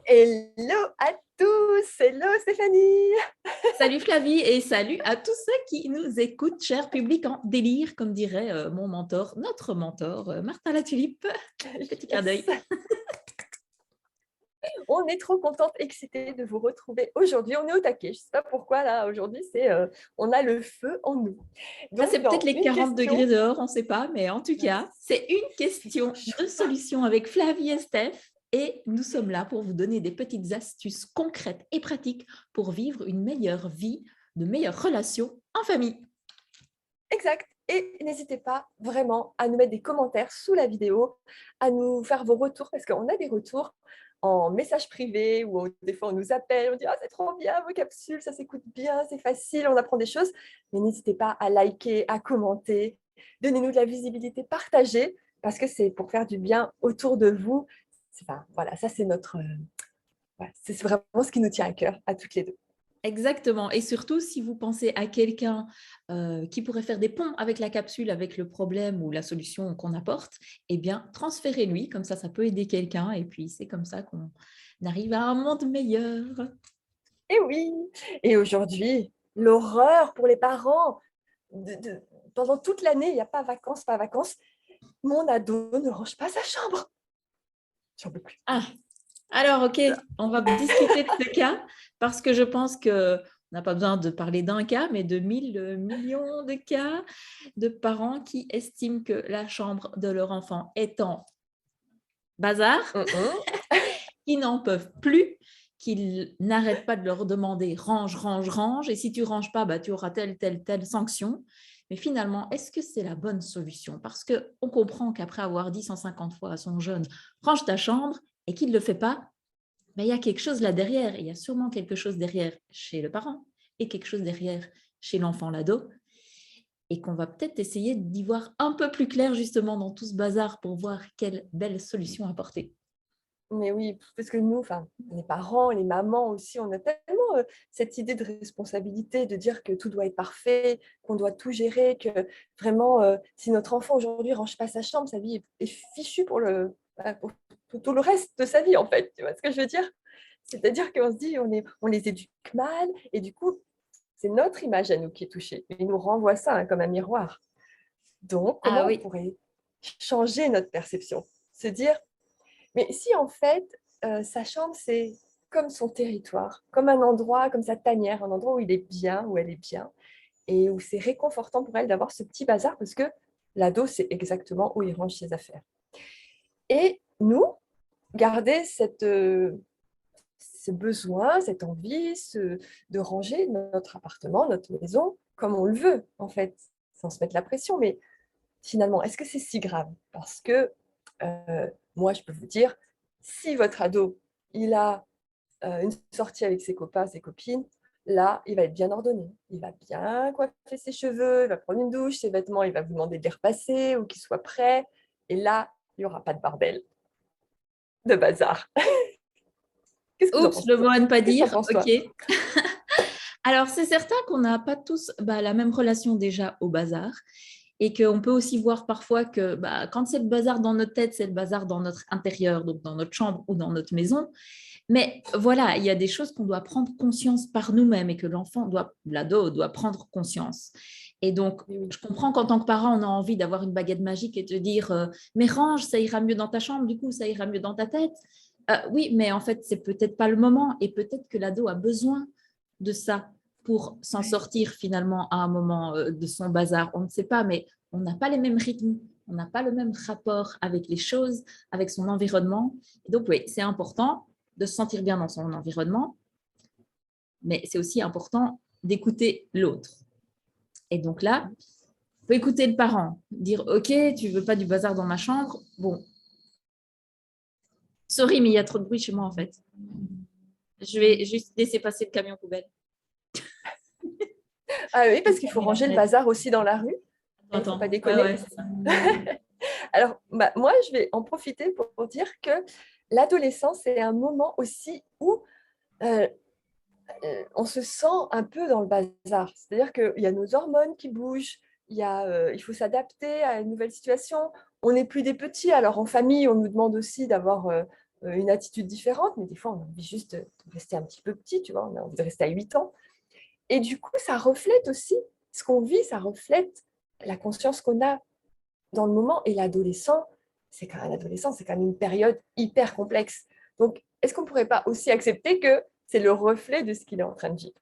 Hello à tous, hello Stéphanie. Salut Flavie et salut à tous ceux qui nous écoutent, cher public en délire, comme dirait mon mentor, notre mentor, Martin Latulippe. Petit clin d'œil. Yes. On est trop contente, excitée de vous retrouver aujourd'hui. On est au taquet, je ne sais pas pourquoi là aujourd'hui, on a le feu en nous. Ah, c'est Donc peut-être dans les une 40 question, degrés dehors, on ne sait pas, mais en tout cas, c'est une c'est trop question chaud. de solution avec Flavie et Steph. Et nous sommes là pour vous donner des petites astuces concrètes et pratiques pour vivre une meilleure vie, de meilleures relations en famille. Exact. Et n'hésitez pas vraiment à nous mettre des commentaires sous la vidéo, à nous faire vos retours, parce qu'on a des retours en message privé ou des fois on nous appelle, on dit « Ah, c'est trop bien vos capsules, ça s'écoute bien, c'est facile, on apprend des choses. » Mais n'hésitez pas à liker, à commenter, donnez-nous de la visibilité, partagez, parce que c'est pour faire du bien autour de vous. Enfin, voilà, ça c'est c'est vraiment ce qui nous tient à cœur, à toutes les deux. Exactement. Et surtout, si vous pensez à quelqu'un qui pourrait faire des ponts avec la capsule, avec le problème ou la solution qu'on apporte, eh bien, transférez-lui. Comme ça peut aider quelqu'un. Et puis, c'est comme ça qu'on arrive à un monde meilleur. Et oui, et aujourd'hui, l'horreur pour les parents. Pendant toute l'année, il n'y a pas vacances, pas vacances. Mon ado ne range pas sa chambre. J'en peux plus. Ah, alors, OK, on va discuter de ce cas parce que je pense qu'on n'a pas besoin de parler d'un cas, mais de 1 000 millions de cas de parents qui estiment que la chambre de leur enfant est en bazar, qui n'en peuvent plus, qu'ils n'arrêtent pas de leur demander range, range, range, et si tu ranges pas, bah, tu auras telle sanction. Mais finalement, est-ce que c'est la bonne solution? Parce qu'on comprend qu'après avoir dit 150 fois à son jeune, range ta chambre, et qu'il ne le fait pas, il y a quelque chose là derrière. Il y a sûrement quelque chose derrière chez le parent et quelque chose derrière chez l'enfant, l'ado, et qu'on va peut-être essayer d'y voir un peu plus clair justement dans tout ce bazar pour voir quelle belle solution apporter. Mais oui, parce que nous, enfin, les parents, les mamans aussi, on a tellement cette idée de responsabilité, de dire que tout doit être parfait, qu'on doit tout gérer, que vraiment, si notre enfant aujourd'hui range pas sa chambre, sa vie est fichue pour tout le reste de sa vie, en fait. Tu vois ce que je veux dire? C'est-à-dire qu'on se dit, on les éduque mal, et du coup, c'est notre image à nous qui est touchée. Ils nous renvoient ça comme un miroir. Donc, Ah comment on oui, pourrait changer notre perception? Se dire, mais si en fait, sa chambre, c'est comme son territoire, comme un endroit, comme sa tanière, un endroit où il est bien, où elle est bien, et où c'est réconfortant pour elle d'avoir ce petit bazar parce que l'ado sait exactement où il range ses affaires. Et nous, garder ce besoin, cette envie de ranger notre appartement, notre maison, comme on le veut, en fait, sans se mettre la pression. Mais finalement, est-ce que c'est si grave? Parce que moi, je peux vous dire, si votre ado, il a une sortie avec ses copains, ses copines, là, il va être bien ordonné. Il va bien coiffer ses cheveux, il va prendre une douche, ses vêtements, il va vous demander de les repasser ou qu'ils soient prêts. Et là, il n'y aura pas de bordel, de bazar. Qu'est-ce que vous en oups, pensez, le mot toi? à ne pas Qu'est-ce que tu en dire, penses, ok. toi? Alors, c'est certain qu'on n'a pas tous la même relation déjà au bazar et qu'on peut aussi voir parfois que quand c'est le bazar dans notre tête, c'est le bazar dans notre intérieur, donc dans notre chambre ou dans notre maison. Mais voilà, il y a des choses qu'on doit prendre conscience par nous-mêmes et que l'ado doit prendre conscience. Et donc, Oui, oui. je comprends qu'en tant que parent, on a envie d'avoir une baguette magique et de dire mais range, ça ira mieux dans ta chambre, du coup, ça ira mieux dans ta tête. Oui, mais en fait, c'est peut-être pas le moment et peut-être que l'ado a besoin de ça pour s'en Ouais. sortir finalement à un moment de son bazar. On ne sait pas, mais on n'a pas les mêmes rythmes, on n'a pas le même rapport avec les choses, avec son environnement. Et donc, oui, c'est important de se sentir bien dans son environnement, mais c'est aussi important d'écouter l'autre. Et donc là, il faut écouter le parent, dire ok, tu veux pas du bazar dans ma chambre, bon, sorry, mais il y a trop de bruit chez moi en fait. Je vais juste laisser passer le camion poubelle. Ah oui, Je parce vais qu'il faut fermer la ranger le fenêtre. bazar aussi dans la rue. Il ne faut pas Attends, ouais, déconner. ouais, c'est ça. Alors, moi, je vais en profiter pour dire que l'adolescence est un moment aussi où euh, on se sent un peu dans le bazar. C'est-à-dire qu'il y a nos hormones qui bougent, il faut s'adapter à une nouvelle situation. On n'est plus des petits, alors en famille, on nous demande aussi d'avoir une attitude différente, mais des fois, on a envie juste de rester un petit peu petit, tu vois, on a envie de rester à 8 ans. Et du coup, ça reflète aussi ce qu'on vit, ça reflète la conscience qu'on a dans le moment. Et l'adolescent, c'est quand même une période hyper complexe. Donc, est-ce qu'on ne pourrait pas aussi accepter que c'est le reflet de ce qu'il est en train de vivre?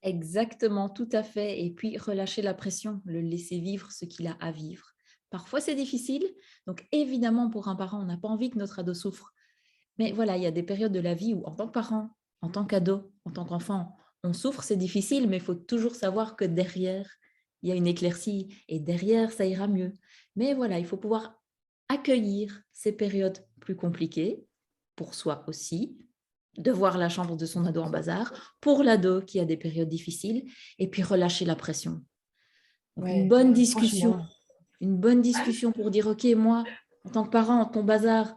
Exactement, tout à fait. Et puis, relâcher la pression, le laisser vivre ce qu'il a à vivre. Parfois, c'est difficile. Donc, évidemment, pour un parent, on n'a pas envie que notre ado souffre. Mais voilà, il y a des périodes de la vie où, en tant que parent, en tant qu'ado, en tant qu'enfant, on souffre, c'est difficile, mais il faut toujours savoir que derrière, il y a une éclaircie et derrière, ça ira mieux. Mais voilà, il faut pouvoir accueillir ces périodes plus compliquées pour soi aussi, de voir la chambre de son ado en bazar, pour l'ado qui a des périodes difficiles, et puis relâcher la pression. Donc, Ouais, franchement. une bonne discussion pour dire, OK, moi, en tant que parent, ton bazar,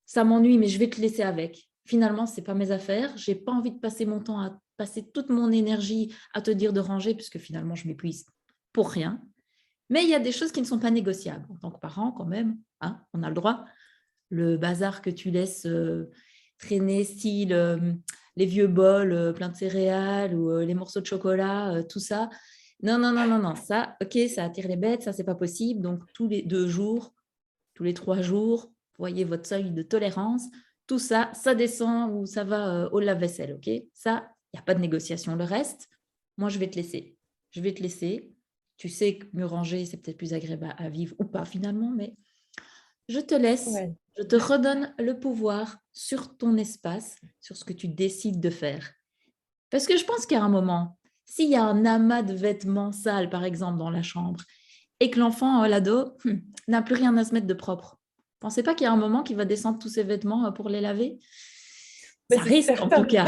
ça m'ennuie, mais je vais te laisser avec. Finalement, ce n'est pas mes affaires. Je n'ai pas envie de passer mon temps à passer toute mon énergie à te dire de ranger, puisque finalement, je m'épuise pour rien. Mais il y a des choses qui ne sont pas négociables. En tant que parent, quand même, hein, on a le droit. Le bazar que tu laisses traîner, style les vieux bols pleins de céréales ou les morceaux de chocolat, tout ça. Non, non, non, non, non. Ça, OK, ça attire les bêtes, ça, c'est pas possible. Donc, tous les 2 jours, tous les 3 jours, voyez votre seuil de tolérance. Tout ça, ça descend ou ça va au lave-vaisselle, OK? Ça, il n'y a pas de négociation. Le reste, moi, je vais te laisser. Je vais te laisser. Tu sais que mieux ranger, c'est peut-être plus agréable à vivre ou pas finalement, mais je te laisse. Ouais. Je te redonne le pouvoir sur ton espace, sur ce que tu décides de faire. Parce que je pense qu'à un moment, s'il y a un amas de vêtements sales, par exemple, dans la chambre, et que l'enfant, l'ado, n'a plus rien à se mettre de propre, pensez pas qu'il y a un moment qu'il va descendre tous ses vêtements pour les laver? Mais Ça c'est risque en tout certain, cas.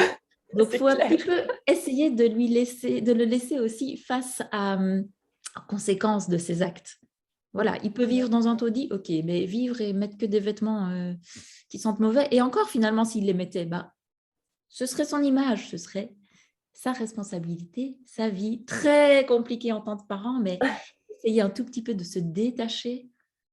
Donc, il c'est faut un petit clair. peu essayer de le laisser aussi face aux conséquences de ses actes. Voilà, il peut vivre dans un taudis, ok, mais vivre et mettre que des vêtements qui sentent mauvais, et encore finalement, s'il les mettait, bah, ce serait son image, ce serait sa responsabilité, sa vie, très compliquée en tant que parent, mais essayez un tout petit peu de se détacher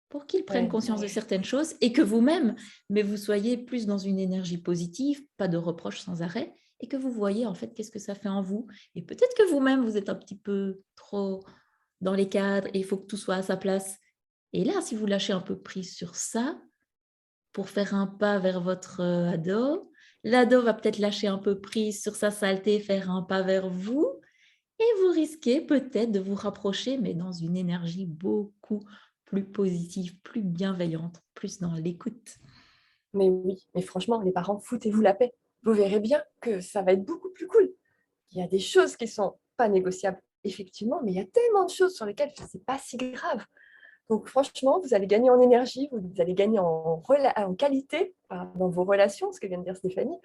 pour qu'il prenne Ouais. conscience de certaines choses et que vous-même, mais vous soyez plus dans une énergie positive, pas de reproches sans arrêt, et que vous voyez en fait qu'est-ce que ça fait en vous. Et peut-être que vous-même, vous êtes un petit peu trop dans les cadres et il faut que tout soit à sa place. Et là, si vous lâchez un peu prise sur ça, pour faire un pas vers votre ado, l'ado va peut-être lâcher un peu prise sur sa saleté, faire un pas vers vous, et vous risquez peut-être de vous rapprocher, mais dans une énergie beaucoup plus positive, plus bienveillante, plus dans l'écoute. Mais oui, mais franchement, les parents, foutez-vous la paix. Vous verrez bien que ça va être beaucoup plus cool. Il y a des choses qui sont pas négociables, effectivement, mais il y a tellement de choses sur lesquelles c'est pas si grave. Donc franchement, vous allez gagner en énergie, vous allez gagner en qualité dans vos relations, ce que vient de dire Stéphanie.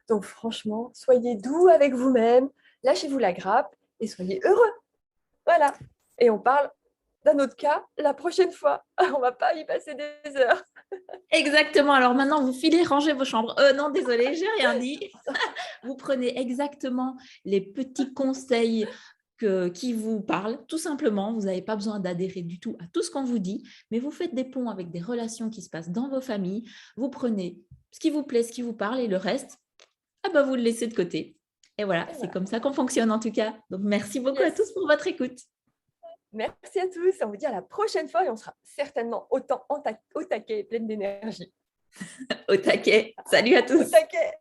Donc franchement, soyez doux avec vous-même, lâchez-vous la grappe et soyez heureux. Voilà. Et on parle d'un autre cas la prochaine fois. On ne va pas y passer des heures. Exactement. Alors maintenant, vous filez ranger vos chambres. Non, désolé, j'ai rien dit. Vous prenez exactement les petits conseils qui vous parlent, tout simplement. Vous n'avez pas besoin d'adhérer du tout à tout ce qu'on vous dit, mais vous faites des ponts avec des relations qui se passent dans vos familles. Vous prenez ce qui vous plaît, ce qui vous parle, et le reste, ah bah, vous le laissez de côté. Et voilà, Et c'est voilà. comme ça qu'on fonctionne en tout cas. Donc, merci beaucoup à Yes. tous pour votre écoute. Merci à tous. On vous dit à la prochaine fois et on sera certainement autant au taquet et pleine d'énergie. Au taquet. Salut à Au tous. taquet.